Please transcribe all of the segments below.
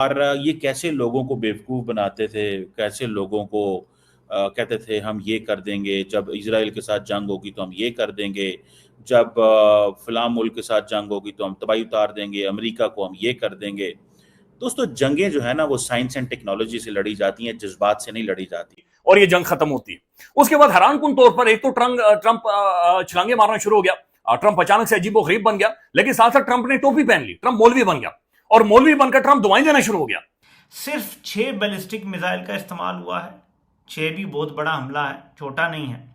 और ये कैसे लोगों को बेवकूफ़ बनाते थे, कैसे लोगों को कहते थे हम ये कर देंगे, जब इज़राइल के साथ जंग होगी तो हम ये कर देंगे, जब फ़लाँ मुल्क के साथ जंग होगी तो हम तबाही उतार देंगे, अमेरिका को हम ये कर देंगे। दोस्तों जंगें जो है ना वो साइंस एंड टेक्नोलॉजी से लड़ी जाती हैं, जज्बात से नहीं लड़ी जाती। और ये जंग खत्म होती है। उसके बाद हैरानकुन तौर पर एक तो ट्रंप छलांगे मारना शुरू हो गया। ट्रंप अचानक से अजीबो गरीब बन गया, लेकिन साथ साथ ट्रंप ने टोपी पहन ली, ट्रंप मौलवी बन गया और मौलवी बनकर ट्रंप दुआएं देना शुरू हो गया। सिर्फ 6 बैलिस्टिक मिसाइल का इस्तेमाल हुआ है। 6 भी बहुत बड़ा हमला है, छोटा नहीं है।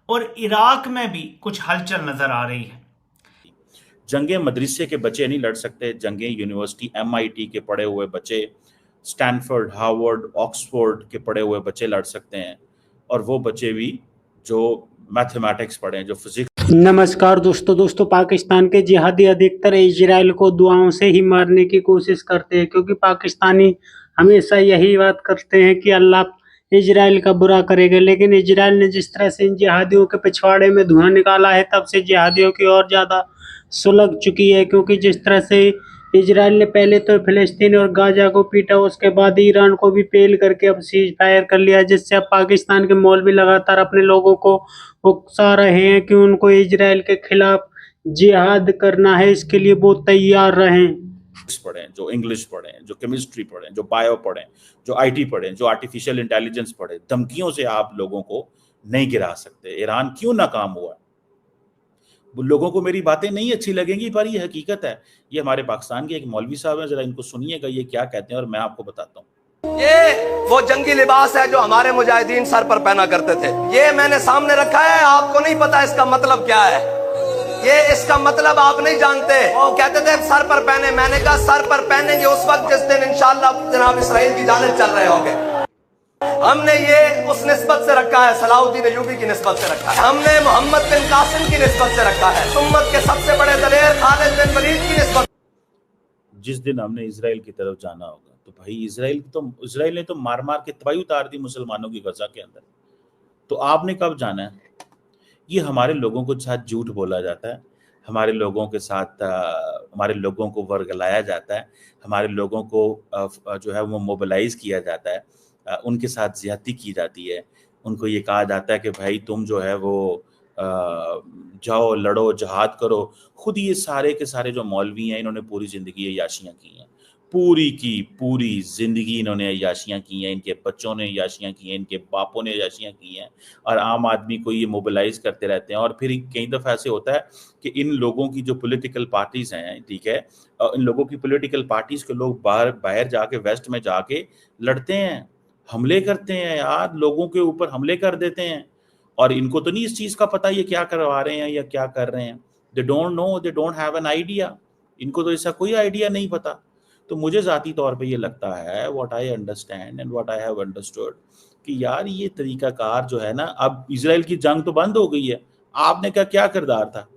और इराक में भी कुछ हलचल नजर आ रही है। जंगें मदरसे के बच्चे नहीं लड़ सकते, जंगें यूनिवर्सिटी MIT के पढ़े हुए बच्चे, स्टैनफोर्ड, हार्वर्ड, ऑक्सफोर्ड के पढ़े हुए बच्चे लड़ सकते हैं, और वो बच्चे भी जो मैथमेटिक्स पढ़े, जो फिजिक्स। नमस्कार दोस्तों पाकिस्तान के जिहादी अधिकतर इजराइल को दुआओं से ही मारने की कोशिश करते हैं, क्योंकि पाकिस्तानी हमेशा यही बात करते हैं कि अल्लाह इजराइल का बुरा करेगा। लेकिन इजराइल ने जिस तरह से इन जिहादियों के पिछवाड़े में धुआं निकाला है, तब से जिहादियों की और ज़्यादा सुलग चुकी है। क्योंकि जिस तरह से इजराइल ने पहले तो फिलिस्तीन और गाजा को पीटा, उसके बाद ईरान को भी पेल करके अब सीज फायर कर लिया, जिससे अब पाकिस्तान के मौलवी लगातार अपने लोगों को उकसा रहे हैं कि उनको इजराइल के खिलाफ जिहाद करना है, इसके लिए वो तैयार रहें। पढ़ें, जो इंग्लिश पढ़ें, जो केमिस्ट्री पढ़ें, जो बायो पढ़ें, जो IT पढ़ें, जो आर्टिफिशियल इंटेलिजेंस पढ़ें, धमकियों से आप लोगों को नहीं गिरा सकते। ईरान क्यों नाकाम हुआ? लोगों को मेरी बातें नहीं अच्छी लगेंगी, पर ये हकीकत है। ये हमारे पाकिस्तान के एक मौलवी साहब हैं, जरा इनको सुनिएगा ये क्या कहते हैं और मैं आपको बताता हूँ। ये वो जंगी लिबास है जो हमारे मुजाहिदीन सर पर पहना करते थे। ये मैंने सामने रखा है, आपको नहीं पता इसका मतलब क्या है। ये इसका मतलब आप नहीं जानते। वो कहते थे सर पर पहने, मैंने कहा सर पर पहनेंगे उस वक्त जिस दिन इंशाअल्लाह जनाब इसराइल की जानिब चल रहे होंगे। हमने ये उस निस्बत से रखा है, सलाहुद्दीन अय्यूबी की निस्बत से रखा है। हमने मोहम्मद बिन कासिम की निस्बत से रखा है, उम्मत के सबसे बड़े दलेर खालिद बिन वलीद की निस्बत। जिस दिन हमने इजराइल की तरफ जाना होगा तो भाई इजराइल ने तो मार मार के तबाही उतार दी मुसलमानों की गजा के अंदर। तो आपने कब जाना है? ये हमारे लोगों को साथ झूठ बोला जाता है, हमारे लोगों के साथ हमारे लोगों को वर्गलाया जाता है, हमारे लोगों को जो है वो मोबिलाइज किया जाता है, उनके साथ ज्यादती की जाती है। उनको ये कहा जाता है कि भाई तुम जो है वो जाओ लड़ो जिहाद करो। खुद ये सारे के सारे जो मौलवी हैं इन्होंने पूरी ज़िंदगी अय्याशियाँ की हैं, पूरी की पूरी ज़िंदगी इन्होंने अय्याशियाँ की हैं, इनके बच्चों ने अय्याशियाँ की हैं, इनके बापों ने अय्याशियाँ की हैं, और आम आदमी को ये मोबिलाइज़ करते रहते हैं। और फिर कई दफ़ा ऐसे होता है कि इन लोगों की जो पॉलिटिकल पार्टीज़ हैं, ठीक है, इन लोगों की पॉलिटिकल पार्टीज़ के लोग बाहर जाके वेस्ट में जाके लड़ते हैं, हमले करते हैं यार, लोगों के ऊपर हमले कर देते हैं। और इनको तो नहीं इस चीज़ का पता ये क्या करवा रहे हैं या क्या कर रहे हैं। They don't know, they don't have an idea. इनको तो ऐसा कोई आइडिया नहीं पता। तो मुझे ज़ाती तौर पे ये लगता है, what I understand and what I have understood, कि यार ये तरीकाकार जो है ना, अब इजराइल की जंग तो बंद हो गई है, आपने क्या किरदार था?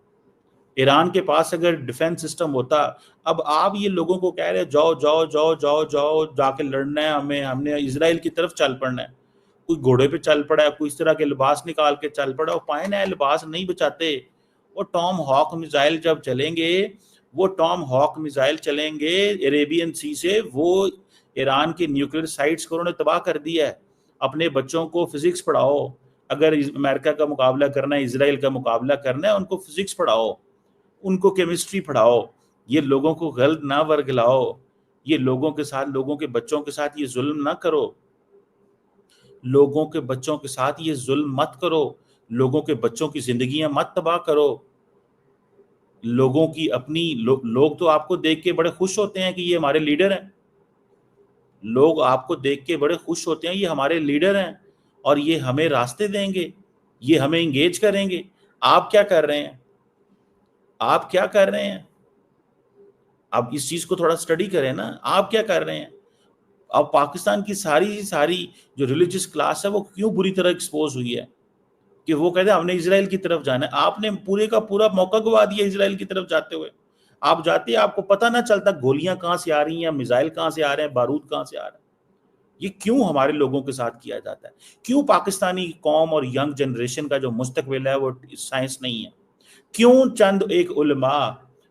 ईरान के पास अगर डिफेंस सिस्टम होता, अब आप ये लोगों को कह रहे जाओ जाओ जाओ जाओ जाओ जाके लड़ना है, हमने इजराइल की तरफ चल पड़ना है। कोई घोड़े पे चल पड़ा है, कोई इस तरह के लिबास निकाल के चल पड़ा, वो पाए ना लिबास नहीं बचाते। वो टॉम हॉक मिसाइल जब चलेंगे, वो टॉम हॉक मिसाइल चलेंगे अरेबियन सी से, वो ईरान के न्यूक्लियर साइट्स को उन्होंने तबाह कर दिया है। अपने बच्चों को फिजिक्स पढ़ाओ, अगर अमेरिका का मुकाबला करना है, इजराइल का मुकाबला करना है, उनको फिजिक्स पढ़ाओ, उनको केमिस्ट्री पढ़ाओ। ये लोगों को गलत ना वर्गलाओ, ये लोगों के साथ, लोगों के बच्चों के साथ ये जुल्म ना करो, लोगों के बच्चों के साथ ये जुल्म मत करो, लोगों के बच्चों की जिंदगियां मत तबाह करो। लोगों की अपनी लोग तो आपको देख के बड़े खुश होते हैं कि ये हमारे लीडर हैं। लोग आपको देख के बड़े खुश होते हैं, ये हमारे लीडर हैं और ये हमें रास्ते देंगे, ये हमें इंगेज करेंगे। आप क्या कर रहे हैं? आप क्या कर रहे हैं? आप इस चीज को थोड़ा स्टडी करें ना, आप क्या कर रहे हैं? अब पाकिस्तान की सारी जो रिलीजियस क्लास है वो क्यों बुरी तरह एक्सपोज हुई है कि वो कहते हैं हमने इजराइल की तरफ जाना है। आपने पूरे का पूरा मौका गवा दिया इजराइल की तरफ जाते हुए। आप जाते हैं, आपको पता ना चलता गोलियां कहां से आ रही हैं, मिसाइल कहां से आ रहे हैं, बारूद कहां से आ रहा है। ये क्यों हमारे लोगों के साथ किया जाता है? क्यों पाकिस्तानी कौम और यंग जनरेशन का जो मुस्तकबिल है वो साइंस नहीं है? क्यों चंद एक उलमा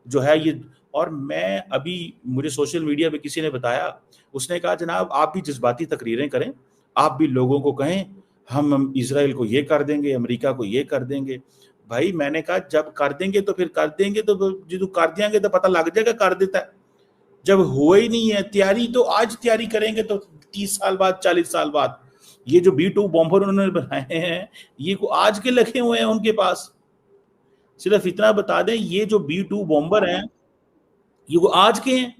जो है ये और मैं अभी, मुझे सोशल मीडिया पे किसी ने बताया, उसने कहा जनाब आप भी जज्बाती तकरीरें करें, आप भी लोगों को कहें हम इसराइल को ये कर देंगे, अमेरिका को ये कर देंगे। भाई मैंने कहा जब कर देंगे तो फिर कर देंगे, तो जो कर देंगे तो पता लग जाएगा कर देता है। जब हुआ ही नहीं है तैयारी, तो आज तैयारी करेंगे तो 30 साल बाद, 40 साल बाद। ये जो B2 बॉम्बर उन्होंने बनाए हैं, ये को आज के लगे हुए हैं उनके पास। सिर्फ इतना बता दें, ये जो B2 बॉम्बर हैं ये वो आज के हैं।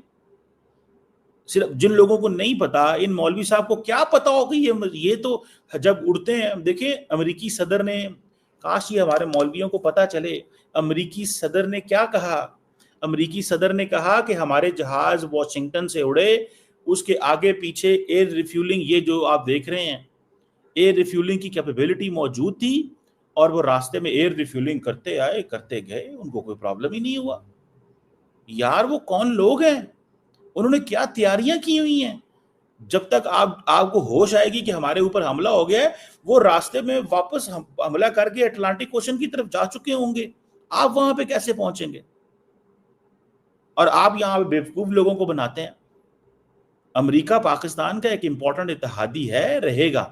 सिर्फ जिन लोगों को नहीं पता, इन मौलवी साहब को क्या पता होगा, ये तो जब उड़ते हैं। देखिए अमेरिकी सदर ने, काश ये हमारे मौलवियों को पता चले, अमेरिकी सदर ने क्या कहा। अमेरिकी सदर ने कहा कि हमारे जहाज वॉशिंगटन से उड़े, उसके आगे पीछे एयर रिफ्यूलिंग, ये जो आप देख रहे हैं एयर रिफ्यूलिंग की कैपेबिलिटी मौजूद थी, और वो रास्ते में एयर रिफ्यूलिंग करते आए, करते गए, उनको कोई प्रॉब्लम ही नहीं हुआ। यार वो कौन लोग हैं, उन्होंने क्या तैयारियां की हुई हैं। जब तक आपको होश आएगी कि हमारे ऊपर हमला हो गया है, वो रास्ते में वापस हमला करके अटलांटिक ओशन की तरफ जा चुके होंगे। आप वहां पे कैसे पहुंचेंगे, और आप यहां बेवकूफ लोगों को बनाते हैं। अमेरिका पाकिस्तान का एक इंपॉर्टेंट इत्तेहादी है, रहेगा।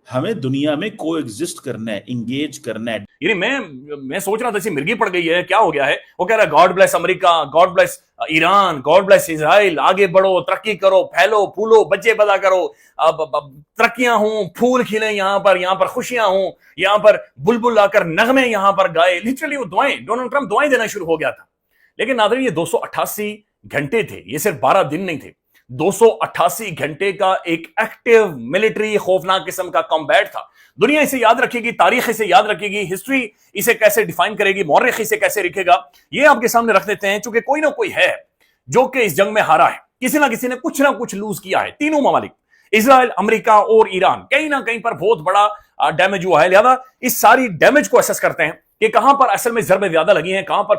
हमें दुनिया में को एग्जिस्ट करना है, इंगेज करना है। यानी मैं सोच रहा था, मिर्गी पड़ गई है, क्या हो गया है। वो कह रहा है God bless America, God bless Iran, God bless Israel, आगे बढ़ो, तरक्की करो, फैलो फूलो, बच्चे पैदा करो, अब तरक्कियां हों, फूल खिले, यहाँ पर खुशियां हों, यहाँ पर बुलबुल आकर नगमे यहाँ पर गाए। लिटरली वो दुआएं, डोनाल्ड ट्रंप दुआएं देना शुरू हो गया था। लेकिन नाज़रीन ये 288 घंटे थे, ये सिर्फ 12 दिन नहीं थे। 288 घंटे का एक एक्टिव मिलिट्री खौफनाक किस्म का कॉम्बैट था। दुनिया इसे याद रखेगी, तारीख इसे याद रखेगी, हिस्ट्री इसे कैसे डिफाइन करेगी, मौरिख इसे कैसे लिखेगा, ये आपके सामने रख देते हैं। चूंकि कोई ना कोई है जो कि इस जंग में हारा है, किसी ना किसी ने कुछ ना कुछ लूज किया है। तीनों ममालिक, इजराइल, अमेरिका और ईरान, कहीं ना कहीं पर बहुत बड़ा डैमेज हुआ है। लिहाजा इस सारी डैमेज को असेस करते हैं कि कहां पर असल में जरबें ज्यादा लगी हैं, कहां पर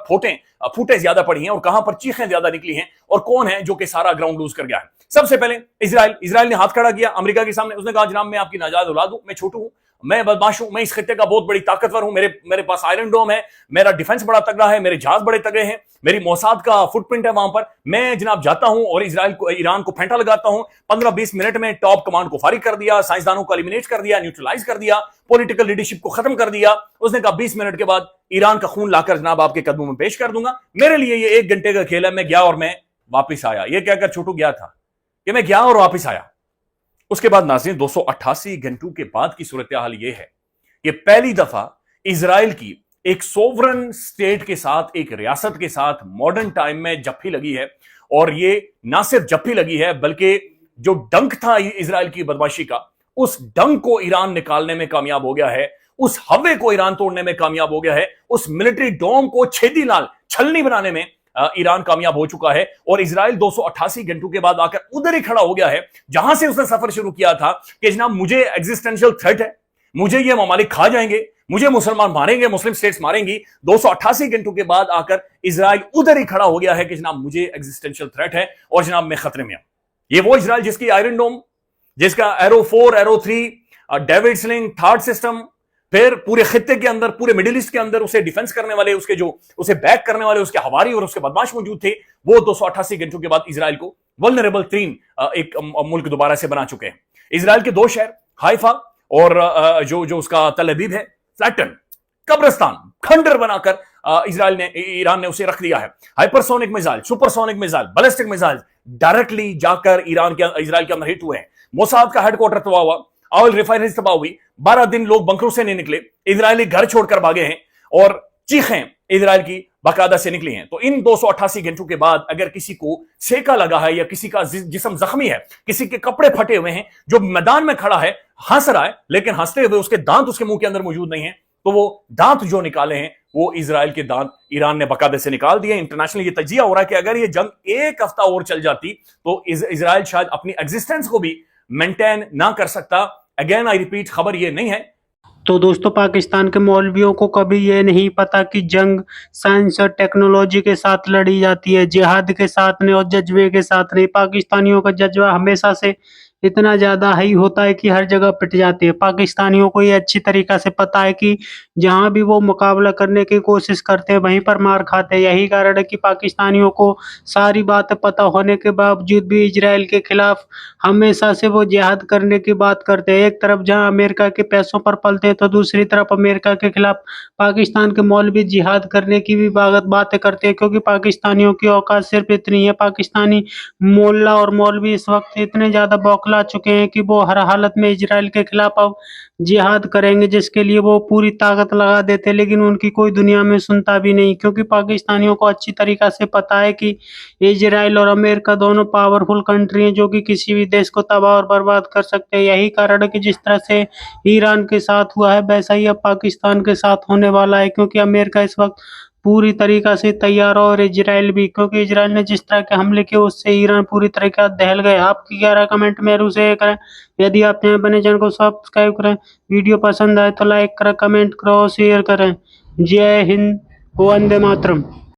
फूटें ज्यादा पड़ी हैं, और कहां पर चीखें ज्यादा निकली हैं, और कौन है जो कि सारा ग्राउंड लूज कर गया है। सबसे पहले इजराइल ने हाथ खड़ा किया अमेरिका के सामने। उसने कहा जनाब मैं आपकी नाजायज औलाद हूं, मैं छोटू हूं, मैं बदमाश हूं, मैं इस खित्ते का बहुत बड़ी ताकतवर हूं, मेरे पास आयरन डोम है, मेरा डिफेंस बड़ा तगड़ा है, मेरे जहाज बड़े तगड़े हैं, मेरी मोसाद का फुटप्रिंट है वहां पर। मैं जनाब जाता हूं और ईरान को फेंटा लगाता हूं। 15-20 मिनट में टॉप कमांड को फारिग कर दिया, साइंसदानों को एलिमिनेट कर दिया, न्यूट्रलाइज कर दिया, पॉलिटिकल लीडरशिप को खत्म कर दिया। उसने कहा 20 मिनट के बाद ईरान का खून लाकर जनाब आपके कदमों में पेश कर दूंगा। मेरे लिए ये 1 घंटे का खेल है। मैं गया और मैं वापिस आया। ये कहकर छोटू गया था कि मैं गया और वापिस आया। उसके बाद नाज़रीन 288 घंटों के बाद की सूरत हाल यह है कि पहली दफा इजराइल की एक सोवरन स्टेट के साथ, एक रियासत के साथ मॉडर्न टाइम में जप्फी लगी है। और ये ना सिर्फ जप्फी लगी है, बल्कि जो डंक था इजराइल की बदमाशी का, उस डंक को ईरान निकालने में कामयाब हो गया है, उस हवे को ईरान तोड़ने में कामयाब हो गया है, उस मिलिट्री डोम को छेदी लाल छलनी बनाने में ईरान कामयाब हो चुका है। और इजराइल 288 घंटों के बाद आकर उधर ही खड़ा हो गया है जहां से उसने सफर शुरू किया था कि जनाब मुझे एग्जिस्टेंशियल थ्रेट है, मुझे ये ममालिक खा जाएंगे, मुझे मुसलमान मारेंगे, मुस्लिम स्टेट्स मारेंगी। 288 घंटों के बाद आकर इजराइल उधर ही खड़ा हो गया है कि जनाब मुझे एग्जिस्टेंशियल थ्रेट है और जनाब मैं खतरे में हूं। ये वो इजराइल जिसकी आयरन डोम, जिसका arrow 4, arrow 3, David sling, third system, फिर पूरे खित्ते के अंदर, पूरे मिडिल ईस्ट के अंदर उसे डिफेंस करने वाले, उसके जो उसे बैक करने वाले, उसके हवारी और उसके बदमाश मौजूद थे, वो 288 घंटों के बाद इजराइल को वल्नरेबल तरीन एक मुल्क दोबारा से बना चुके हैं। इजराइल के 2 शहर, हाइफा और जो उसका तल अबीब है, फ्लैटन, कब्रिस्तान, खंडर बनाकर ईरान ने उसे रख दिया है। Hypersonic missile, supersonic missile, ballistic missile directly जाकर इजराइल के अंदर हिट हुए हैं। मोसाद का हेडक्वार्टर तबाह हुआ, ऑयल रिफाइनरीज तबाह हुई, 12 दिन लोग बंकरों से नहीं निकले, इजरायली घर छोड़कर भागे हैं, और चीखें इजराइल की बाकायदा से निकली हैं। तो इन 288 घंटों के बाद अगर किसी को सेका लगा है, या किसी का जिस्म जख्मी है, किसी के कपड़े फटे हुए हैं, जो मैदान में खड़ा है हंस रहा है, लेकिन हंसते हुए उसके दांत उसके मुंह के अंदर मौजूद नहीं है, तो वो दांत जो निकाले हैं वो इजराइल के दांत ईरान ने बाकायदे से निकाल दिए। इंटरनेशनल ये तजिया हो रहा है कि अगर ये जंग 1 हफ्ता और चल जाती तो इजराइल शायद अपनी एग्जिस्टेंस को भी मेंटेन ना कर सकता। अगेन आई रिपीट, खबर ये नहीं है। तो दोस्तों, पाकिस्तान के मौलवियों को कभी ये नहीं पता कि जंग साइंस और टेक्नोलॉजी के साथ लड़ी जाती है, जिहाद के साथ नहीं और जज्बे के साथ नहीं। पाकिस्तानियों का जज्बा हमेशा से इतना ज़्यादा हाई होता है कि हर जगह पिट जाती है। पाकिस्तानियों को ये अच्छी तरीक़ा से पता है कि जहाँ भी वो मुकाबला करने की कोशिश करते हैं, वहीं पर मार खाते हैं। यही कारण है कि पाकिस्तानियों को सारी बातें पता होने के बावजूद भी इज़राइल के खिलाफ़ हमेशा से वो जिहाद करने की बात करते हैं। एक तरफ जहाँ अमेरिका के पैसों पर पलते हैं, तो दूसरी तरफ अमेरिका के खिलाफ़ पाकिस्तान के मौलवी जिहाद करने की भी बातें करते हैं, क्योंकि पाकिस्तानियों की औकात सिर्फ़ इतनी है। पाकिस्तानी मुल्ला और मौलवी इस वक़्त इतने ज़्यादा बौखला चुके हैं कि वो हर हालत में इज़राइल के खिलाफ़ अब जिहाद करेंगे, जिसके लिए वो पूरी ताकत लगा देते हैं, लेकिन उनकी कोई दुनिया में सुनता भी नहीं, क्योंकि पाकिस्तानियों को अच्छी तरीक़ा से पता है कि इज़राइल और अमेरिका दोनों पावरफुल कंट्री हैं, जो कि किसी भी देश को तबाह और बर्बाद कर सकते हैं। यही कारण है कि जिस तरह से ईरान के साथ हुआ है, वैसा ही अब पाकिस्तान के साथ होने वाला है, क्योंकि अमेरिका इस वक़्त पूरी तरीक़ा से तैयार हो और इज़राइल भी, क्योंकि इज़राइल ने जिस तरह के हमले किए उससे ईरान पूरी तरीक़ा दहल गया। आपकी क्या राय कमेंट में ज़रूर शेयर करें। यदि आप नए बने चैनल को सब्सक्राइब करें। वीडियो पसंद आए तो लाइक करें, कमेंट करें और शेयर करें। जय हिंद, वंदे मातरम।